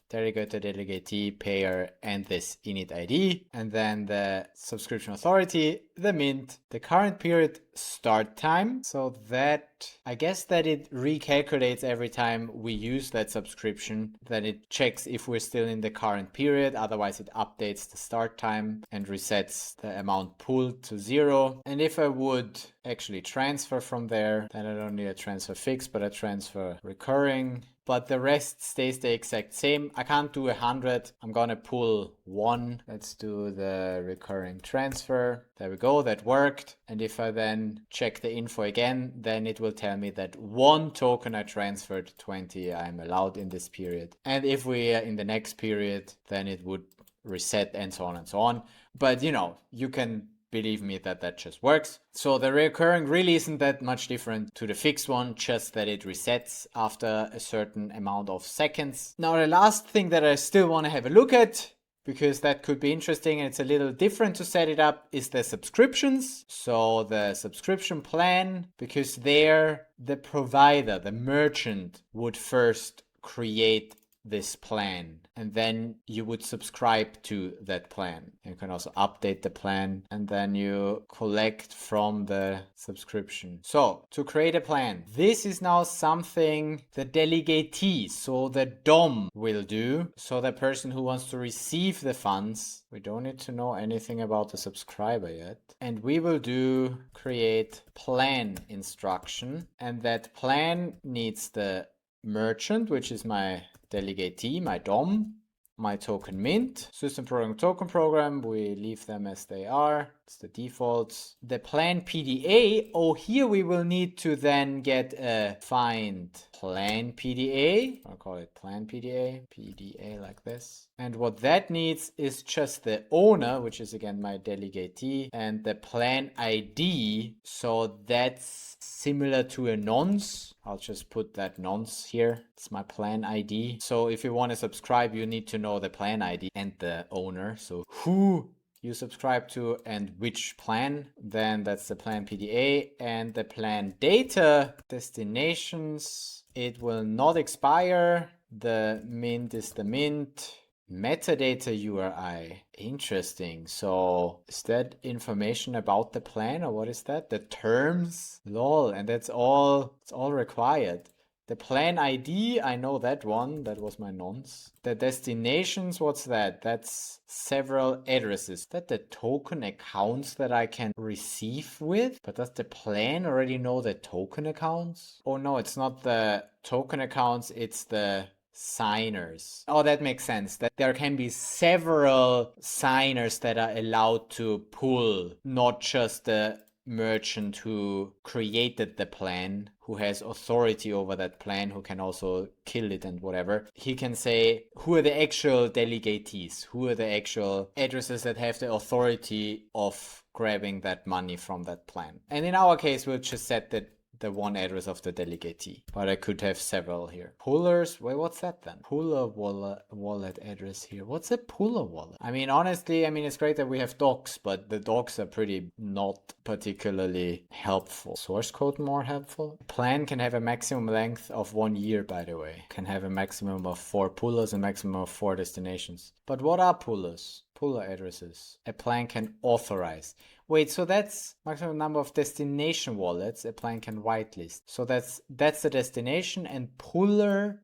delegator, delegatee, payer, and this init ID. And then the subscription authority, the mint, the current period start time. So that, I guess that it recalculates every time we use that subscription. Then it checks if we're still in the current period. Otherwise it updates the start time and resets the amount pulled to 0. And if I would actually transfer from there, then I don't need a transfer fix, but a transfer recurring but the rest stays the exact same. I can't do 100. I'm gonna pull 1. Let's do the recurring transfer. There we go, that worked. And if I then check the info again, then it will tell me that 1 token I transferred, 20 I'm allowed in this period. And if we are in the next period, then it would reset and so on and so on. But you can believe me that just works. So the recurring really isn't that much different to the fixed one, just that it resets after a certain amount of seconds. Now the last thing that I still want to have a look at, because that could be interesting and it's a little different to set it up, is the subscriptions. So the subscription plan, because there the provider, the merchant, would first create this plan and then you would subscribe to that plan. You can also update the plan and then you collect from the subscription. So to create a plan, this is now something the delegatee, so the DOM, will do. So the person who wants to receive the funds, we don't need to know anything about the subscriber yet, and we will do create plan instruction, and that plan needs the merchant, which is my delegatee, my DOM, my token mint, system program, token program, we leave them as they are. It's the defaults. The plan PDA, here we will need to then get a find plan PDA. I'll call it plan PDA like this. And what that needs is just the owner, which is again my delegatee, and the plan ID. So that's similar to a nonce. I'll just put that nonce here. It's my plan ID. So if you want to subscribe, you need to know the plan ID and the owner. So who you subscribe to and which plan, then that's the plan PDA. And the plan data destinations, it will not expire. The mint is the mint. Metadata URI. Interesting. So is that information about the plan or what is that? The terms? Lol. And that's all, it's all required. The plan ID, I know that one. That was my nonce. The destinations, what's that? That's several addresses. Is that the token accounts that I can receive with? But does the plan already know the token accounts? Oh no, it's not the token accounts, it's the signers. Oh, that makes sense. That there can be several signers that are allowed to pull, not just the merchant who created the plan, who has authority over that plan, who can also kill it and whatever. He can say who are the actual delegatees, who are the actual addresses that have the authority of grabbing that money from that plan. And in our case, we'll just set the one address of the delegatee, but I could have several here. Pullers, wait, what's that then? Puller wallet address here. What's a puller wallet? I mean, honestly, it's great that we have docs, but the docs are pretty not particularly helpful. Source code more helpful. Plan can have a maximum length of 1 year, by the way. Can have a maximum of 4 pullers and maximum of 4 destinations. But what are pullers? Puller addresses. A plan can authorize. Wait, so that's maximum number of destination wallets a plan can whitelist. So that's the destination, and puller.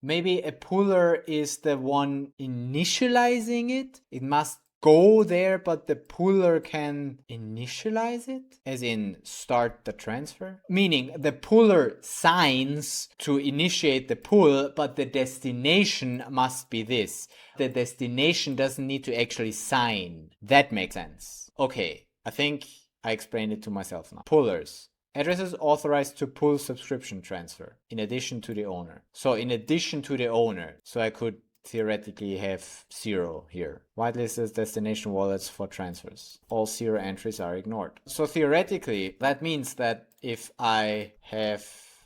Maybe a puller is the one initializing it. It must go there, but the puller can initialize it, as in start the transfer. Meaning the puller signs to initiate the pull, but the destination must be this. The destination doesn't need to actually sign. That makes sense. Okay, I think I explained it to myself now. Pullers. Addresses authorized to pull subscription transfer in addition to the owner. So in addition to the owner, so I could theoretically have 0 here. Whitelisted destination wallets for transfers. All 0 entries are ignored. So theoretically, that means that if I have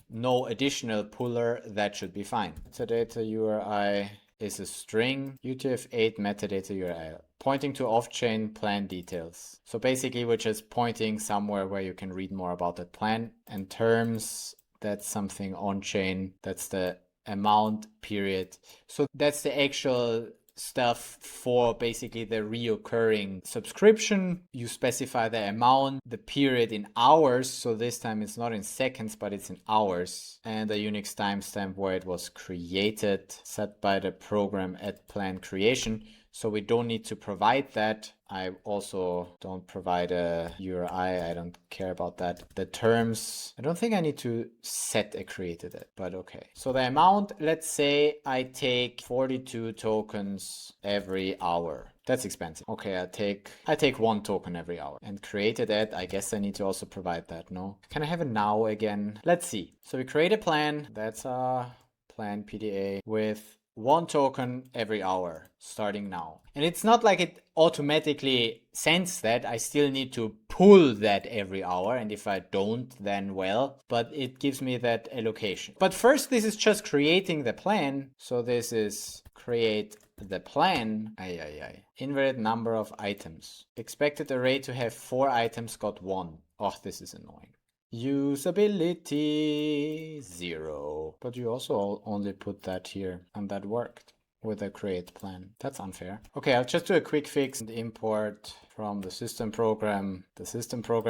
no additional puller, that should be fine. Metadata URI is a string UTF-8 metadata URL pointing to off-chain plan details. So basically we're just pointing somewhere where you can read more about that plan. And terms, that's something on-chain. That's the amount period. So that's the actual stuff for basically the reoccurring subscription. You specify the amount, the period in hours. So this time it's not in seconds, but it's in hours. And the Unix timestamp where it was created, set by the program at plan creation. So we don't need to provide that. I also don't provide a URI. I don't care about that. The terms, I don't think I need to set a created it, but okay. So the amount, let's say I take 42 tokens every hour. That's expensive. Okay, I take 1 token every hour. And created at, I guess I need to also provide that, no? Can I have a now again? Let's see. So we create a plan. That's a plan PDA with 1 token every hour starting now. And it's not like it automatically sends that. I still need to pull that every hour. And if I don't, then well, but it gives me that allocation. But first, this is just creating the plan. So this is create the plan. Invalid number of items. Expected array to have 4 items got 1. Oh, this is annoying. Usability 0. But you also only put that here, and that worked with a create plan. That's unfair. Okay, I'll just do a quick fix and import from the system program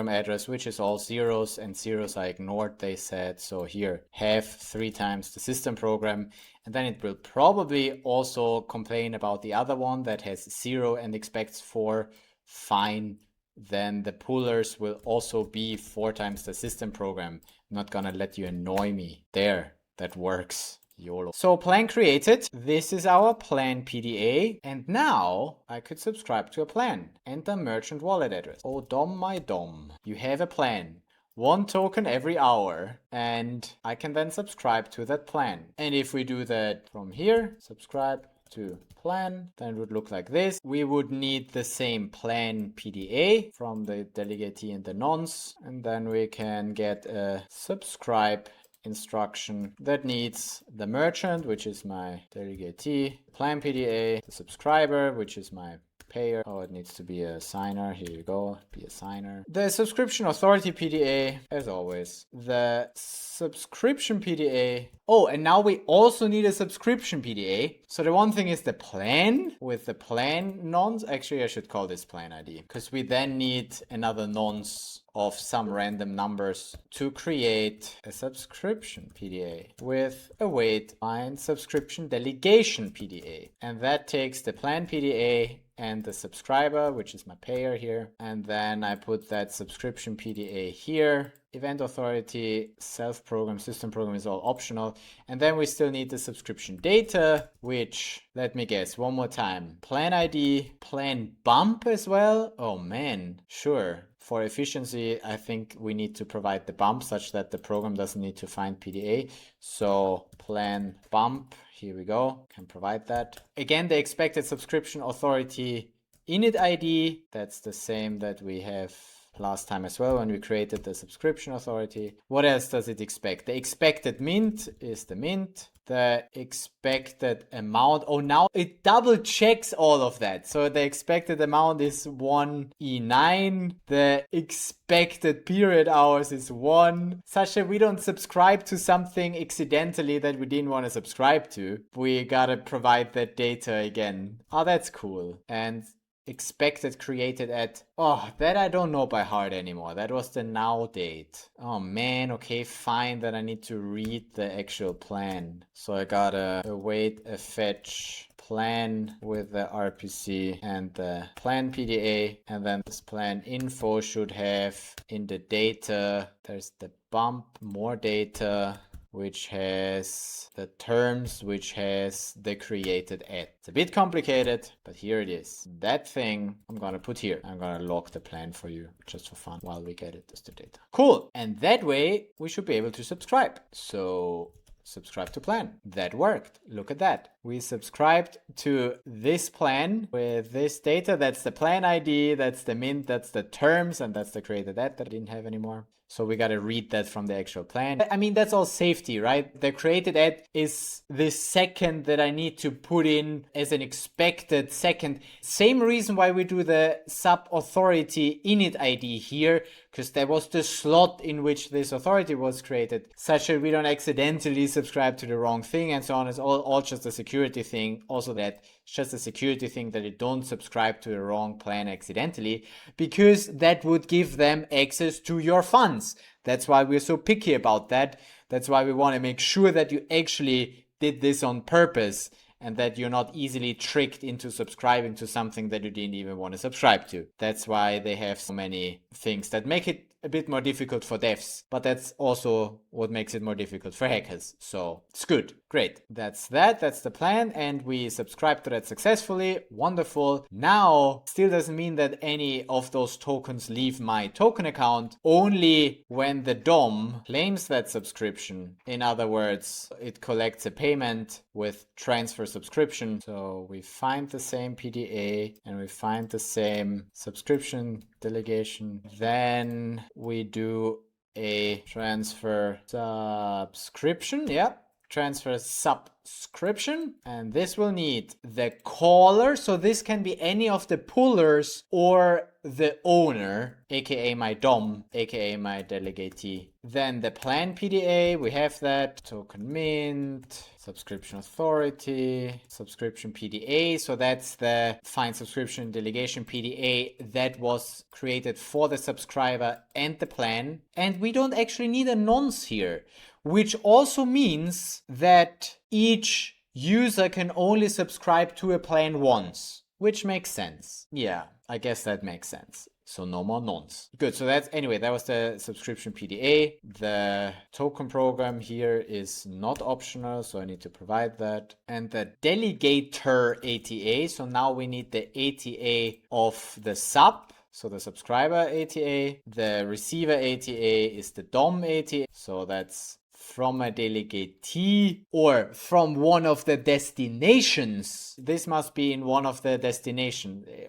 address, which is all zeros, and zeros I ignored, they said. So here, have 3 times the system program, and then it will probably also complain about the other one that has 0 and expects 4. Fine. Then the pullers will also be 4 times the system program. I'm not gonna let you annoy me. There, that works. YOLO. So plan created. This is our plan PDA. And now I could subscribe to a plan. Enter merchant wallet address. Oh, dom my dom. You have a plan. 1 token every hour, and I can then subscribe to that plan. And if we do that from here, subscribe to plan, then it would look like this. We would need the same plan PDA from the delegatee and the nonce, and then we can get a subscribe instruction that needs the merchant, which is my delegatee, plan PDA, the subscriber, which is my payer. Oh, it needs to be a signer. Here you go. Be a signer. The subscription authority PDA, as always. The subscription PDA. Oh, and now we also need a subscription PDA. So the one thing is the plan with the plan nonce. Actually, I should call this plan ID because we then need another nonce of some random numbers to create a subscription PDA with await find subscription delegation PDA. And that takes the plan PDA and the subscriber, which is my payer here. And then I put that subscription PDA here. Event authority, self-program, system program is all optional. And then we still need the subscription data, which, let me guess one more time, plan ID, plan bump as well. Oh man, sure. For efficiency, I think we need to provide the bump such that the program doesn't need to find PDA. So plan bump, here we go, can provide that. Again, the expected subscription authority init ID, that's the same that we have last time as well when we created the subscription authority. What else does it expect? The expected mint is the mint. The expected amount, oh, now it double checks all of that. So the expected amount is 1 E9. The expected period hours is 1. Such that we don't subscribe to something accidentally that we didn't want to subscribe to. We gotta provide that data again. Oh, that's cool. And expected created at, oh, that I don't know by heart anymore. That was the now date. Oh man, okay, fine, that I need to read the actual plan. So I gotta await a fetch plan with the RPC and the plan PDA, and then this plan info should have in the data, there's the bump, more data, which has the terms, which has the created at. It's a bit complicated, but here it is. That thing I'm gonna put here. I'm gonna log the plan for you just for fun while we get it as the data. Cool. And that way we should be able to subscribe. So subscribe to plan. That worked. Look at that. We subscribed to this plan with this data. That's the plan ID, that's the mint, that's the terms, and that's the created at that I didn't have anymore. So we got to read that from the actual plan. I mean, that's all safety, right? The created at is the second that I need to put in as an expected second. Same reason why we do the sub authority init ID here, because there was the slot in which this authority was created, such that we don't accidentally subscribe to the wrong thing and so on. It's all just a security thing. Also that it's just a security thing that you don't subscribe to the wrong plan accidentally, because that would give them access to your funds. That's why we're so picky about that. That's why we want to make sure that you actually did this on purpose and that you're not easily tricked into subscribing to something that you didn't even want to subscribe to. That's why they have so many things that make it a bit more difficult for devs, but that's also what makes it more difficult for hackers. So it's good. Great. That's the plan, and we subscribed to that successfully. Wonderful. Now, still doesn't mean that any of those tokens leave my token account, only when the DOM claims that subscription. In other words, it collects a payment with transfer subscription. So we find the same PDA and we find the same subscription delegation. Then we do a transfer subscription. Yep. Transfer subscription, and this will need the caller, so this can be any of the pullers or the owner, aka my DOM, aka my delegatee. Then the plan PDA, we have that, token mint, subscription authority, subscription PDA, so that's the find subscription delegation PDA that was created for the subscriber and the plan. And we don't actually need a nonce here, which also means that each user can only subscribe to a plan once, which makes sense. Yeah, I guess that makes sense. So no more nonce. Good, so that's, anyway, that was the subscription PDA. The token program here is not optional, so I need to provide that. And the delegator ATA, so now we need the ATA of the sub. So the subscriber ATA, the receiver ATA is the DOM ATA. So that's from a delegatee or from one of the destinations. This must be in one of the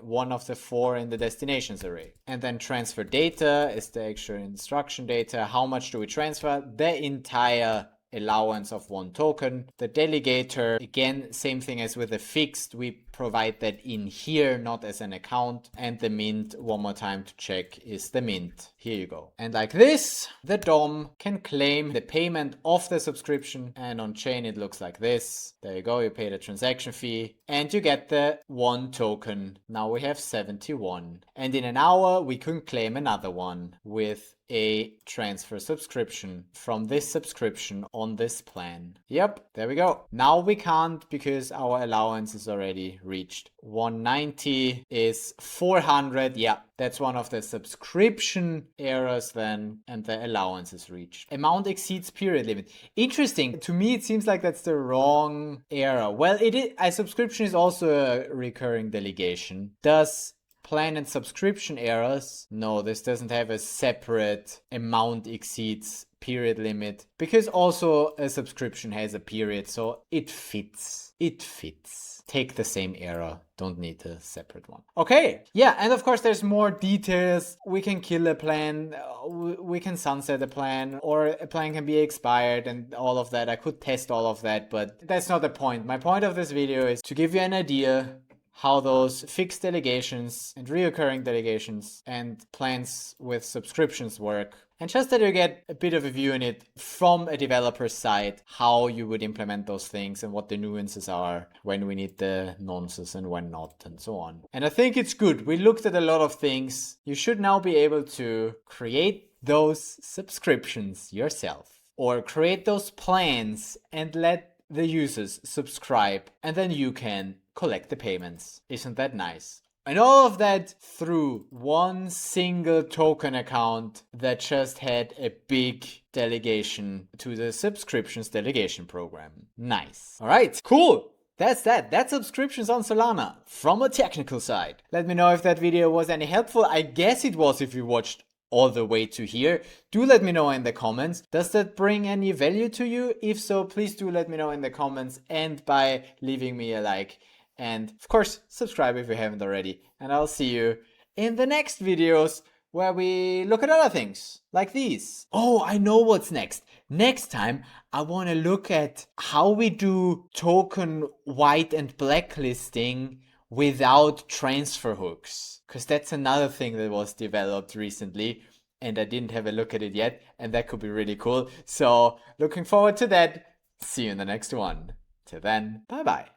one of the 4 in the destinations array. And then transfer data is the actual instruction data. How much do we transfer? The entire allowance of 1 token. The delegator, again, same thing as with the fixed, we provide that in here, not as an account. And the mint, one more time to check, is the mint. Here you go. And like this, the DOM can claim the payment of the subscription, and on chain it looks like this. There you go, you pay the transaction fee and you get the 1 token. Now we have 71. And in an hour we can claim another one with a transfer subscription from this subscription on this plan. Yep, there we go. Now we can't because our allowance is already reached. 190 is 400. Yeah, that's one of the subscription errors then, and the allowance is reached. Amount exceeds period limit. Interesting. To me, it seems like that's the wrong error. Well, it is. A subscription is also a recurring delegation. Does plan and subscription errors? No, this doesn't have a separate amount exceeds period limit, because also a subscription has a period, so it fits. It fits. Take the same error. Don't need a separate one. Okay. Yeah, and of course there's more details. We can kill a plan, we can sunset a plan, or a plan can be expired and all of that. I could test all of that, but that's not the point. My point of this video is to give you an idea how those fixed delegations and reoccurring delegations and plans with subscriptions work. And just that you get a bit of a view in it from a developer's side, how you would implement those things and what the nuances are, when we need the nonces and when not, and so on. And I think it's good. We looked at a lot of things. You should now be able to create those subscriptions yourself, or create those plans and let the users subscribe, and then you can collect the payments. Isn't that nice? And all of that through one single token account that just had a big delegation to the subscriptions delegation program. Nice. All right, cool. That's that. That's subscriptions on Solana from a technical side. Let me know if that video was any helpful. I guess it was if you watched all the way to here. Do let me know in the comments. Does that bring any value to you? If so, please do let me know in the comments and by leaving me a like. And of course, subscribe if you haven't already. And I'll see you in the next videos where we look at other things like these. Oh, I know what's next. Next time, I want to look at how we do token white and blacklisting without transfer hooks. Because that's another thing that was developed recently and I didn't have a look at it yet. And that could be really cool. So looking forward to that. See you in the next one. Till then, bye bye.